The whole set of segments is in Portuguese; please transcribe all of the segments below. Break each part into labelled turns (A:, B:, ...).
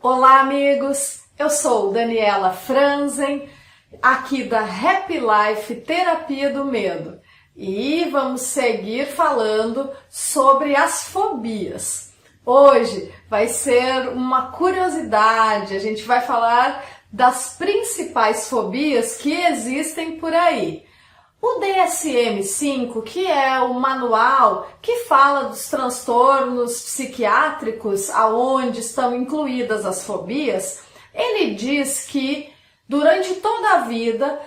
A: Olá, amigos! Eu sou Daniela Franzen, aqui da Happy Life Terapia do Medo, e vamos seguir falando sobre as fobias. Hoje vai ser uma curiosidade, a gente vai falar das principais fobias que existem por aí. O DSM-5, que é o manual que fala dos transtornos psiquiátricos aonde estão incluídas as fobias, ele diz que durante toda a vida,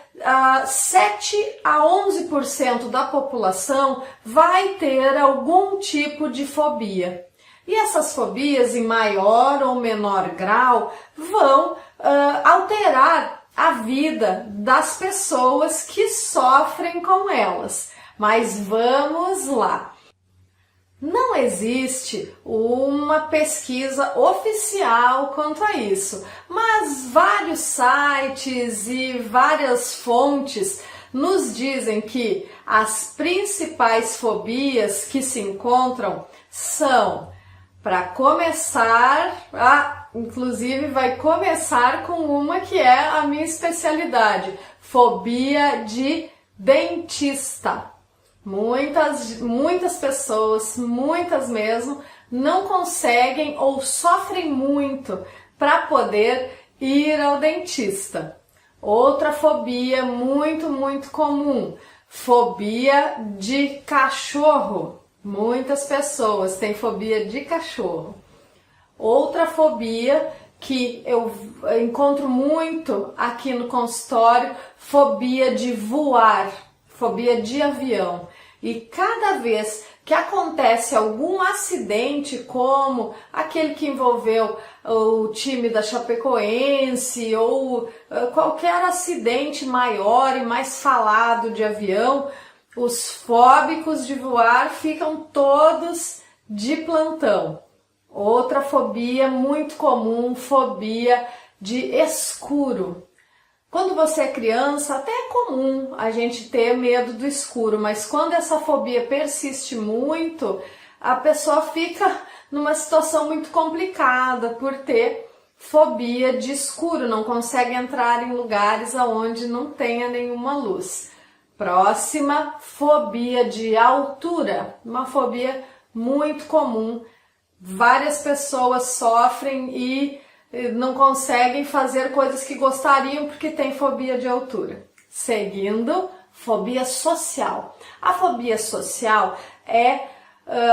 A: 7 a 11% da população vai ter algum tipo de fobia. E essas fobias, em maior ou menor grau, vão alterar a vida das pessoas que sofrem com elas. Mas vamos lá. Não existe uma pesquisa oficial quanto a isso, mas vários sites e várias fontes nos dizem que as principais fobias que se encontram são, para começar, inclusive vai começar com uma que é a minha especialidade, fobia de dentista. Muitas pessoas, muitas mesmo, não conseguem ou sofrem muito para poder ir ao dentista. Outra fobia muito comum, fobia de cachorro. Muitas pessoas têm fobia de cachorro. Outra fobia que eu encontro muito aqui no consultório, fobia de voar, fobia de avião. E cada vez que acontece algum acidente, como aquele que envolveu o time da Chapecoense ou qualquer acidente maior e mais falado de avião, os fóbicos de voar ficam todos de plantão. Outra fobia muito comum, fobia de escuro. Quando você é criança, até é comum a gente ter medo do escuro, mas quando essa fobia persiste muito, a pessoa fica numa situação muito complicada por ter fobia de escuro, não consegue entrar em lugares onde não tenha nenhuma luz. Próxima, fobia de altura, uma fobia muito comum. Várias pessoas sofrem e não conseguem fazer coisas que gostariam porque tem fobia de altura. Seguindo, fobia social. A fobia social é,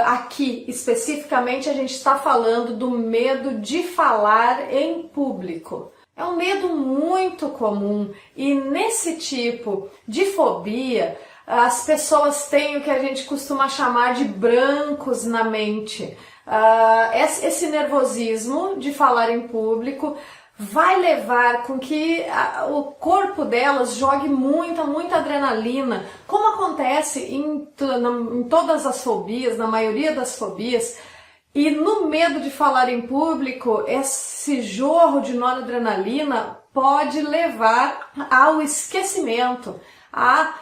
A: aqui especificamente, a gente está falando do medo de falar em público. É um medo muito comum e nesse tipo de fobia as pessoas têm o que a gente costuma chamar de brancos na mente. Esse nervosismo de falar em público vai levar com que o corpo delas jogue muita adrenalina, como acontece em todas as fobias, na maioria das fobias. E no medo de falar em público, esse jorro de noradrenalina pode levar ao esquecimento, a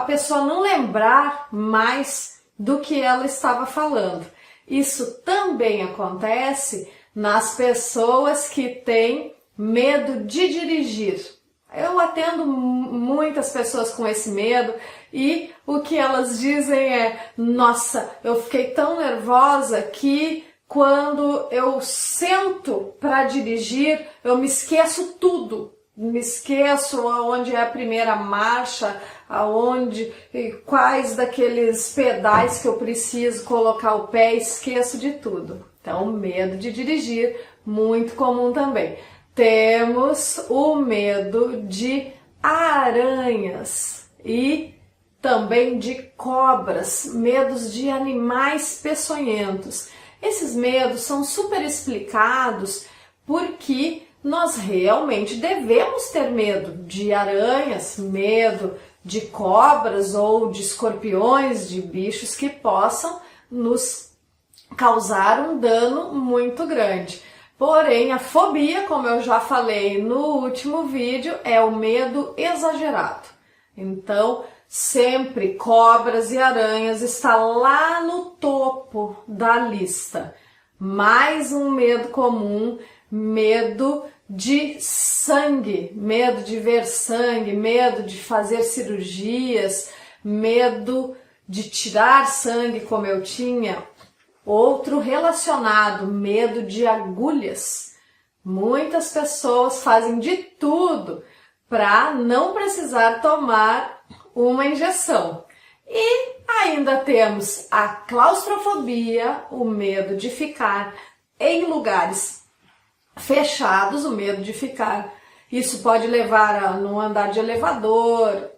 A: pessoa não lembrar mais do que ela estava falando. Isso também acontece nas pessoas que têm medo de dirigir. Eu atendo muitas pessoas com esse medo e o que elas dizem é: nossa, eu fiquei tão nervosa que quando eu sento para dirigir, eu me esqueço tudo. Me esqueço aonde é a primeira marcha, aonde e quais daqueles pedais que eu preciso colocar o pé, esqueço de tudo. Então, medo de dirigir, muito comum também. Temos o medo de aranhas e também de cobras, medos de animais peçonhentos. Esses medos são super explicados porque nós realmente devemos ter medo de aranhas, medo de cobras ou de escorpiões, de bichos que possam nos causar um dano muito grande. Porém, a fobia, como eu já falei no último vídeo, é o medo exagerado. Então, sempre cobras e aranhas está lá no topo da lista. Mais um medo comum, medo de sangue, medo de ver sangue, medo de fazer cirurgias, medo de tirar sangue como eu tinha. Outro relacionado, medo de agulhas. Muitas pessoas fazem de tudo para não precisar tomar uma injeção. E ainda temos a claustrofobia, o medo de ficar em lugares fechados, o medo de ficar. Isso pode levar a não andar de elevador,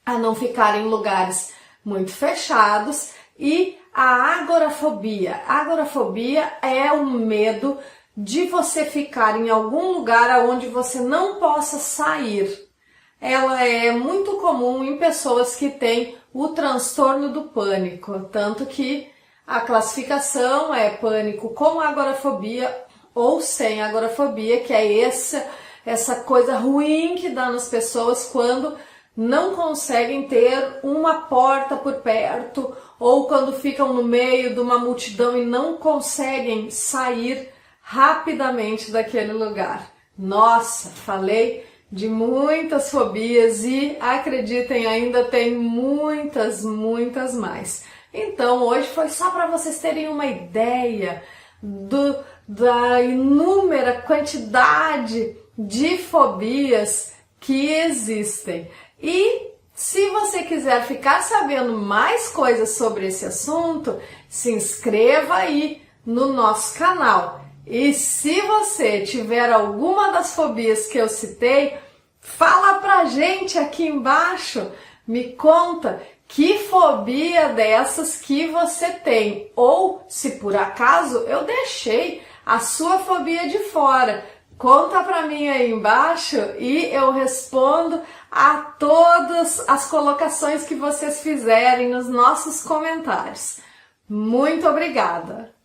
A: a não ficar em lugares muito fechados. E a agorafobia. A agorafobia é o medo de você ficar em algum lugar onde você não possa sair. Ela é muito comum em pessoas que têm o transtorno do pânico, tanto que a classificação é pânico com agorafobia ou sem agorafobia, que é essa coisa ruim que dá nas pessoas quando não conseguem ter uma porta por perto ou quando ficam no meio de uma multidão e não conseguem sair rapidamente daquele lugar. Nossa, falei de muitas fobias e acreditem, ainda tem muitas mais. Então hoje foi só para vocês terem uma ideia da inúmera quantidade de fobias que existem. E se você quiser ficar sabendo mais coisas sobre esse assunto, se inscreva aí no nosso canal. E se você tiver alguma das fobias que eu citei, fala pra gente aqui embaixo, me conta que fobia dessas que você tem. Ou se por acaso eu deixei a sua fobia de fora. Conta pra mim aí embaixo e eu respondo a todas as colocações que vocês fizerem nos nossos comentários. Muito obrigada!